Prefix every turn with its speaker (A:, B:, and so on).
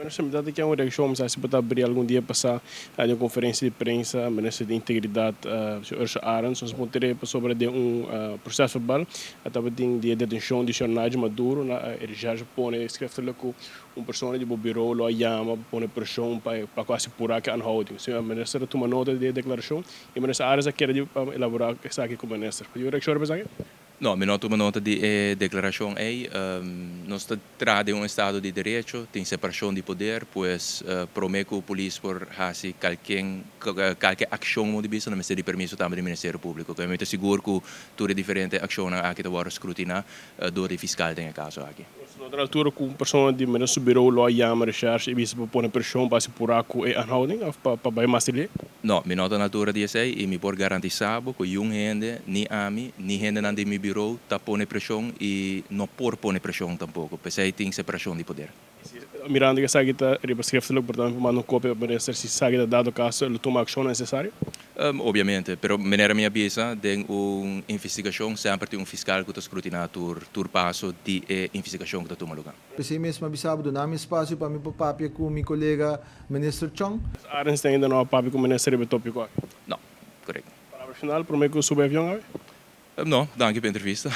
A: Minister, me dá aqui uma reação, mas se botar abrir algum dia passar a uma conferência de imprensa, Minister de Integridade, Sr. Urso Arens, nós vamos ter sobre de processo verbal, até de detenção de Jornal Maduro, ele já põe escrevendo com pessoa de bureau, lo chama, põe pressão para quase apurar que anhouding. Senhor Minister, toma nota de declaração e Minister Arens quer elaborar essa aqui com o Minister. Pode reação para isso?
B: No, me noto uma nota de declaração aí. Nós trazemos um Estado de Direito, tem separação de poder, pois prometo a polícia por fazer qualquer ação muito bisa, não precisa de permisso também do Ministério Público. Eu me seguro que tudo diferente ação aqui está agora escrutinar do fiscal tem caso aqui.
A: Na altura, com pessoa de Ministério Bureau, lo chama, recherche, e bisa põe pressão para se apurar que é anhouding, para bem mais ali?
B: No, me nota na altura de sei e me por garantizar que yung gente, ni ami, ni gente na de mi bureau, tá põe pressão e não por põe pressão tampouco, pois aí tem separação de poder.
A: Mirando que sabe que está escrevendo, portanto, manda cópia para Minister, se sabe que dado caso, ele toma ação necessária?
B: Obviamente, pero maneira minha bisa, tem uma investigação, sempre tem fiscal que está escrutinando tur passo de investigação que está tomando lugar.
C: Kasi mesmo mabisado do namin espaço para mim papapia com meu colega Minister Chong.
A: Arens tem ainda não papi com o Ministério do tópico aqui?
B: Não, correto.
A: Palavra final, prometo que eu subo avião,
B: Não, danke pela entrevista.